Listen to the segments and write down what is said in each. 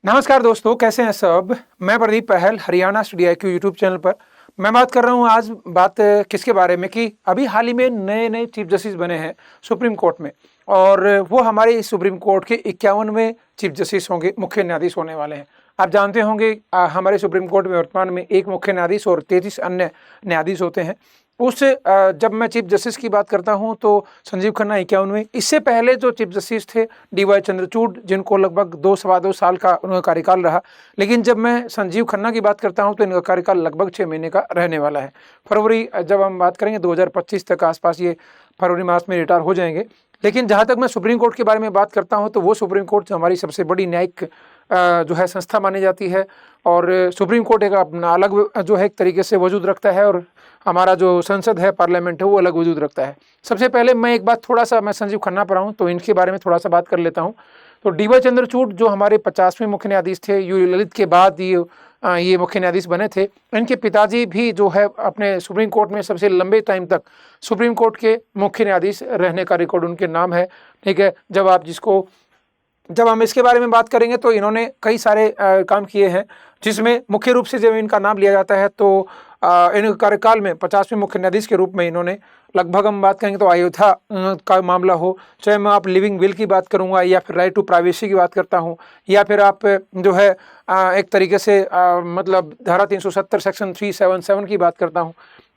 नमस्कार दोस्तों, कैसे हैं सब। मैं प्रदीप पहल, Haryana study IQ YouTube channel पर मैं बात कर रहा हूं। आज बात किसके बारे में कि अभी हाल ही में नए नए चीफ जस्टिस बने हैं सुप्रीम कोर्ट में, और वो हमारे इस सुप्रीम कोर्ट के 51वें चीफ जस्टिस होंगे, मुख्य न्यायाधीश होने वाले हैं। आप जानते होंगे हमारे सुप्रीम कोर्ट में वर्तमान में एक मुख्य न्यायाधीश और 33 अन्य न्यायाधीश होते हैं। जब मैं चीफ जस्टिस की बात करता हूं तो संजीव खन्ना 51वें। इससे पहले जो चीफ जस्टिस थे DY चंद्रचूड़, जिनको लगभग 2 सवा 2 साल का उनका कार्यकाल रहा। लेकिन जब मैं संजीव खन्ना की बात करता हूं तो इनका कार्यकाल लगभग 6 महीने का रहने वाला है। फरवरी, जब हम बात करेंगे 2025 तक आसपास, ये फरवरी मास में रिटायर हो जाएंगे। लेकिन जहाँ तक मैं सुप्रीम कोर्ट के बारे में बात करता हूँ तो वो सुप्रीम कोर्ट जो हमारी सबसे बड़ी न्यायिक जो है संस्था मानी जाती है, और सुप्रीम कोर्ट एक अपना अलग जो है एक तरीके से वजूद रखता है, और हमारा जो संसद है, पार्लियामेंट है, वो अलग वजूद रखता है। सबसे पहले मैं एक बात मैं संजीव खन्ना पर आऊँ तो इनके बारे में थोड़ा सा बात कर लेता हूँ। तो DY चंद्रचूड़ जो हमारे 50वें मुख्य न्यायाधीश थे, यूरी ललित के बाद ये मुख्य न्यायाधीश बने थे। इनके पिताजी भी जो है अपने सुप्रीम कोर्ट में सबसे लंबे टाइम तक सुप्रीम कोर्ट के मुख्य न्यायाधीश रहने का रिकॉर्ड उनके नाम है। ठीक है, जब हम इसके बारे में बात करेंगे तो इन्होंने कई सारे काम किए हैं, जिसमें मुख्य रूप से जब इनका नाम लिया जाता है तो इन कार्यकाल में 50वें मुख्य न्यायाधीश के रूप में इन्होंने लगभग, हम बात करेंगे तो अयोध्या का मामला हो, चाहे मैं आप लिविंग विल की बात करूंगा, या फिर राइट टू प्राइवेसी की बात करता हूं, या फिर आप जो है एक तरीके से मतलब धारा 370 सेक्शन 377 की बात करता हूं,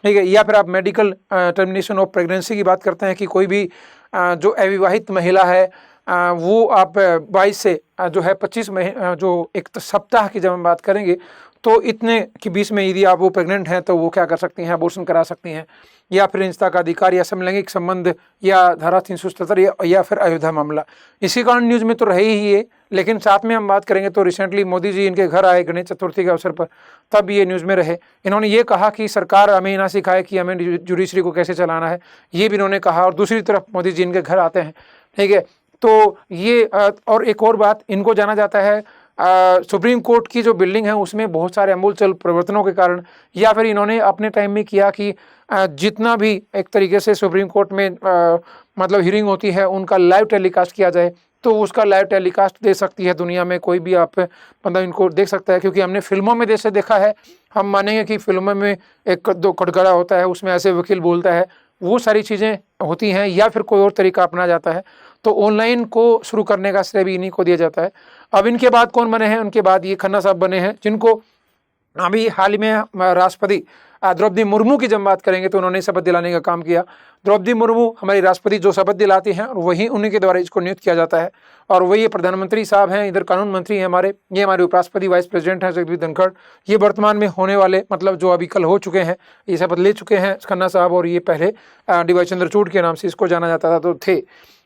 ठीक है, या फिर आप मेडिकल टर्मिनेशन ऑफ प्रेगनेंसी की बात करते हैं कि कोई भी जो अविवाहित महिला है वो आप 22 से जो है 25 महीने, जो एक सप्ताह की जब हम बात करेंगे तो इतने के बीच में यदि आप वो प्रेग्नेंट हैं तो वो क्या कर सकती हैं, अबॉर्शन करा सकती हैं। या फिर इंस्ता का अधिकार या समलैंगिक संबंध, या धारा 377, या फिर अयोध्या मामला। इसी कारण न्यूज़ में तो रहे ही ये। लेकिन साथ में हम बात करेंगे तो रिसेंटली मोदी जी इनके घर आए गणेश चतुर्थी के अवसर पर, तब ये न्यूज़ में रहे। इन्होंने ये कहा कि सरकार हमें ना सिखाए कि हमें जुडिशरी को कैसे चलाना है, ये भी इन्होंने कहा। और दूसरी तरफ मोदी जी इनके घर आते हैं, ठीक है। तो ये और एक और बात, इनको जाना जाता है सुप्रीम कोर्ट की जो बिल्डिंग है उसमें बहुत सारे अमूलचूल परिवर्तनों के कारण, या फिर इन्होंने अपने टाइम में किया कि जितना भी एक तरीके से सुप्रीम कोर्ट में मतलब हियरिंग होती है उनका लाइव टेलीकास्ट किया जाए, तो उसका लाइव टेलीकास्ट दे सकती है दुनिया में कोई भी, आप मतलब इनको देख सकता है। क्योंकि हमने फिल्मों में जैसे देखा है, हम मानेंगे कि फिल्मों में एक दो कटघरा होता है, उसमें ऐसे वकील बोलता है, वो सारी चीज़ें होती हैं, या फिर कोई और तरीका अपना जाता है। तो ऑनलाइन को शुरू करने का श्रेय भी इन्हीं को दिया जाता है। अब इनके बाद कौन बने हैं, उनके बाद ये खन्ना साहब बने हैं, जिनको अभी हाल ही में राष्ट्रपति द्रौपदी मुर्मू की जब बात करेंगे तो उन्होंने शपथ दिलाने का काम किया। द्रौपदी मुर्मू हमारी राष्ट्रपति जो शपथ दिलाती हैं, और वही उन्हीं के द्वारा इसको नियुक्त किया जाता है। और वही ये प्रधानमंत्री साहब हैं, इधर कानून मंत्री हैं हमारे, ये हमारे उपराष्ट्रपति वाइस प्रेसिडेंट हैं जगदीप धनखड़। ये वर्तमान में होने वाले, मतलब जो अभी कल हो चुके हैं, ये शपथ ले चुके हैं खन्ना साहब। और ये पहले DY चंद्रचूड़ के नाम से इसको जाना जाता था तो थे।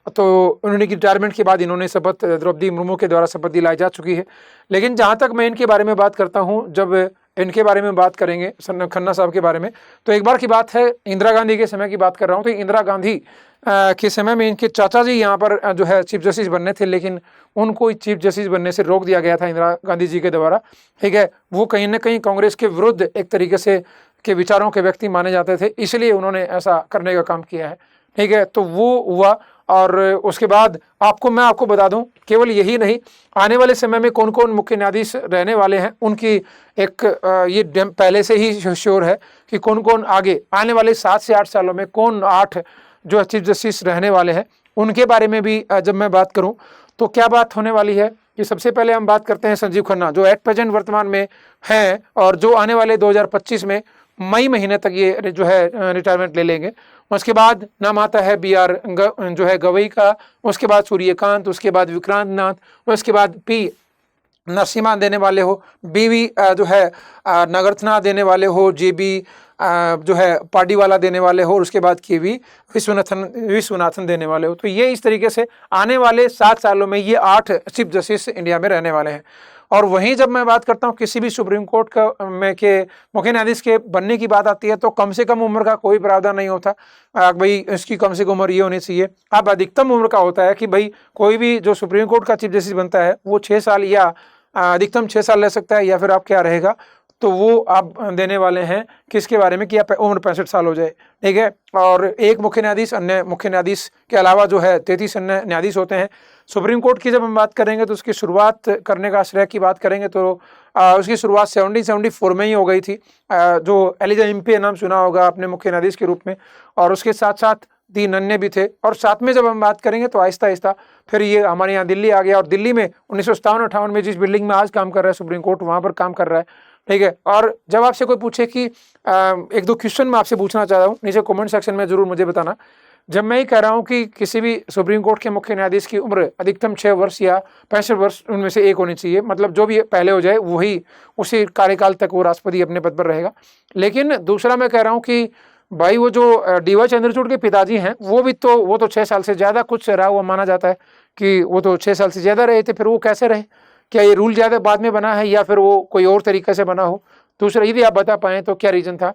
तो उन्होंने की रिटायरमेंट के बाद इन्होंने शपथ द्रौपदी मुर्मू के द्वारा शपथ दिलाई जा चुकी है। लेकिन जहाँ तक मैं इनके बारे में बात करता हूँ, जब इनके बारे में बात करेंगे खन्ना साहब के बारे में, तो एक बार की बात है, इंदिरा गांधी के समय की बात कर रहा हूँ। तो इंदिरा गांधी के समय में इनके चाचा जी यहाँ पर जो है चीफ जस्टिस बनने थे, लेकिन उनको चीफ जस्टिस बनने से रोक दिया गया था इंदिरा गांधी जी के द्वारा, ठीक है। वो कहीं ना कहीं कांग्रेस के विरुद्ध एक तरीके से के विचारों के व्यक्ति माने जाते थे, इसलिए उन्होंने ऐसा करने का काम किया है, ठीक है। तो वो हुआ। और उसके बाद मैं आपको बता दूं, केवल यही नहीं, आने वाले समय में कौन कौन मुख्य न्यायाधीश रहने वाले हैं उनकी एक ये पहले से ही श्योर है कि कौन कौन आगे आने वाले 7 से 8 सालों में कौन 8 जो चीफ जस्टिस रहने वाले हैं। उनके बारे में भी जब मैं बात करूं तो क्या बात होने वाली है कि सबसे पहले हम बात करते हैं संजीव खन्ना, जो एट प्रेजेंट वर्तमान में हैं, और जो आने वाले 2025 में मई महीने तक ये जो है रिटायरमेंट ले लेंगे। उसके बाद नाम आता है BR जो है गवई का, उसके बाद सूर्यकांत, उसके बाद विक्रांत नाथ, उसके बाद P नरसिम्हा देने वाले हो, BV जो है नगरथना देने वाले हो, JB जो है पार्डीवाला देने वाले हो, और उसके बाद KV विश्वनाथन देने वाले हो। तो ये इस तरीके से आने वाले 7 सालों में ये 8 चीफ जस्टिस इंडिया में रहने वाले हैं। और वहीं जब मैं बात करता हूँ किसी भी सुप्रीम कोर्ट का में के मुख्य न्यायाधीश के बनने की बात आती है तो कम से कम उम्र का कोई प्रावधान नहीं होता। भाई इसकी कम से कम उम्र ये होनी चाहिए। अब अधिकतम उम्र का होता है कि भाई कोई भी जो सुप्रीम कोर्ट का चीफ जस्टिस बनता है वो 6 साल या अधिकतम 6 साल रह सकता है, या फिर आप क्या रहेगा तो वो आप देने वाले हैं किसके बारे में कि आप उम्र 65 साल हो जाए, ठीक है। और एक मुख्य न्यायाधीश अन्य मुख्य न्यायाधीश के अलावा जो है 33 अन्य न्यायाधीश होते हैं। सुप्रीम कोर्ट की जब हम बात करेंगे तो उसकी शुरुआत करने का श्रेय की बात करेंगे तो उसकी शुरुआत 1774 में ही हो गई थी। जो एलिजा इम्पे नाम सुना होगा आपने मुख्य न्यायाधीश के रूप में, और उसके साथ साथ 3 अन्य भी थे। और साथ में जब हम बात करेंगे तो आहिस्ता आहिस्ता फिर ये हमारे यहाँ दिल्ली आ गया, और दिल्ली में 1957-58 में जिस बिल्डिंग में आज काम कर रहा है सुप्रीम कोर्ट, वहाँ पर काम कर रहा है, ठीक है। और जब आपसे कोई पूछे कि एक दो क्वेश्चन मैं आपसे पूछना चाह रहा हूँ, नीचे कमेंट सेक्शन में जरूर मुझे बताना। जब मैं ये कह रहा हूँ कि किसी भी सुप्रीम कोर्ट के मुख्य न्यायाधीश की उम्र अधिकतम 6 वर्ष या 65 वर्ष उनमें से एक होनी चाहिए, मतलब जो भी पहले हो जाए वही उसी कार्यकाल तक वो राष्ट्रपति अपने पद पर रहेगा। लेकिन दूसरा मैं कह रहा हूँ कि भाई वो जो डी.वाई. चंद्रचूड़ के पिताजी हैं वो तो 6 साल से ज़्यादा कुछ रहा हुआ माना जाता है कि वो तो 6 साल से ज़्यादा रहे थे, फिर वो कैसे रहे? क्या ये रूल ज़्यादा बाद में बना है या फिर वो कोई और तरीके से बना हो? दूसरा यदि आप बता पाएँ तो क्या रीज़न था?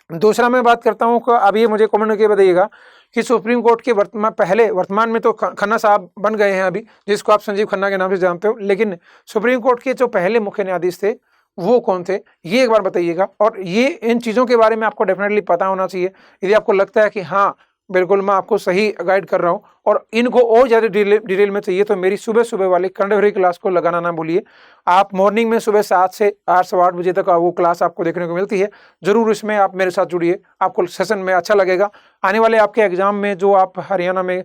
दूसरा मैं बात करता हूँ कि अब ये मुझे कमेंट करके बताइएगा कि सुप्रीम कोर्ट के वर्तमान में तो खन्ना साहब बन गए हैं अभी, जिसको आप संजीव खन्ना के नाम से जानते हो, लेकिन सुप्रीम कोर्ट के जो पहले मुख्य न्यायाधीश थे वो कौन थे, ये एक बार बताइएगा। और ये इन चीज़ों के बारे में आपको डेफिनेटली पता होना चाहिए। यदि आपको लगता है कि हाँ बिल्कुल मैं आपको सही गाइड कर रहा हूँ और इनको और ज़्यादा डिटेल में चाहिए, तो मेरी सुबह सुबह वाली करंट अफेयर क्लास को लगाना ना भूलिए। आप मॉर्निंग में सुबह 7 से 8 सवा 8 बजे तक वो क्लास आपको देखने को मिलती है। ज़रूर इसमें आप मेरे साथ जुड़िए, आपको सेशन में अच्छा लगेगा। आने वाले आपके एग्जाम में जो आप हरियाणा में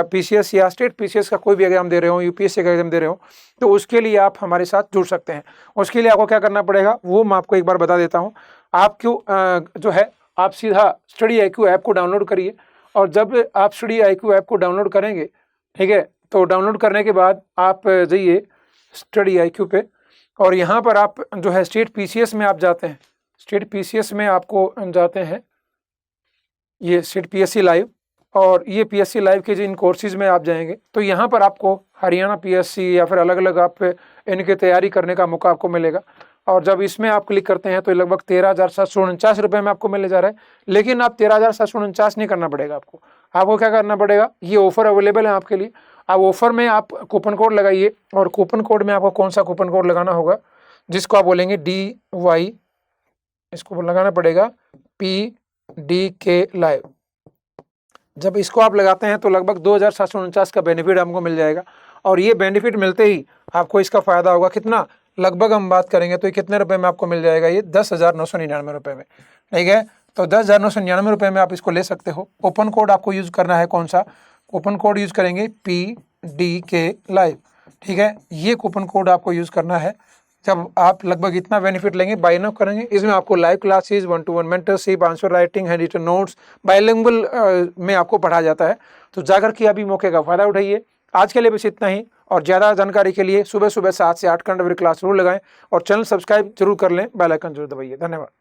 PCS या स्टेट PCS का कोई भी एग्जाम दे रहे हो, UPSC का एग्जाम दे रहे हो, तो उसके लिए आप हमारे साथ जुड़ सकते हैं। उसके लिए आपको क्या करना पड़ेगा वो मैं आपको एक बार बता देता हूँ। आप जो है आप सीधा स्टडी IQ ऐप को डाउनलोड करिए, और जब आप स्टडी IQ ऐप को डाउनलोड करेंगे, ठीक है, तो डाउनलोड करने के बाद आप जाइए स्टडी IQ पे, और यहाँ पर आप जो है स्टेट PCS में आप जाते हैं। स्टेट PCS में आपको जाते हैं, ये स्टेट PSC लाइव, और ये PSC लाइव के जिन कोर्सेज में आप जाएंगे तो यहाँ पर आपको हरियाणा PSC या फिर अलग अलग आप इनकी तैयारी करने का मौका आपको मिलेगा। और जब इसमें आप क्लिक करते हैं तो लगभग 13,749 रुपये में आपको मिलने जा रहा है। लेकिन आप 13,749 नहीं करना पड़ेगा आपको क्या करना पड़ेगा, ये ऑफर अवेलेबल है आपके लिए। आप ऑफर में आप कूपन कोड लगाइए, और कूपन कोड में आपको कौन सा कूपन कोड लगाना होगा, जिसको आप बोलेंगे DY, इसको लगाना पड़ेगा PDK लाइव। जब इसको आप लगाते हैं तो लगभग 2,749 का बेनिफिट हमको मिल जाएगा, और ये बेनिफिट मिलते ही आपको इसका फ़ायदा होगा कितना, लगभग हम बात करेंगे तो ये कितने रुपए में आपको मिल जाएगा, ये 10,999 रुपये में, ठीक है। तो 10,999 रुपये में आप इसको ले सकते हो। कूपन कोड आपको यूज़ करना है, कौन सा कूपन कोड यूज़ करेंगे, PDK लाइव, ठीक है। ये कूपन कोड आपको यूज़ करना है। जब आप लगभग इतना बेनिफिट लेंगे, बाय नाउ करेंगे, इसमें आपको live classes, 1-to-1 mentorship, answer writing, hand written notes, bilingual में आपको पढ़ा जाता है। तो जाकर के अभी मौके का फ़ायदा उठाइए। आज के लिए बस इतना ही, और ज़्यादा जानकारी के लिए सुबह सुबह 7 से 8 घंटे क्लास जरूर लगाएं, और चैनल सब्सक्राइब जरूर कर लें, बेल आइकन जरूर दबाइए। धन्यवाद।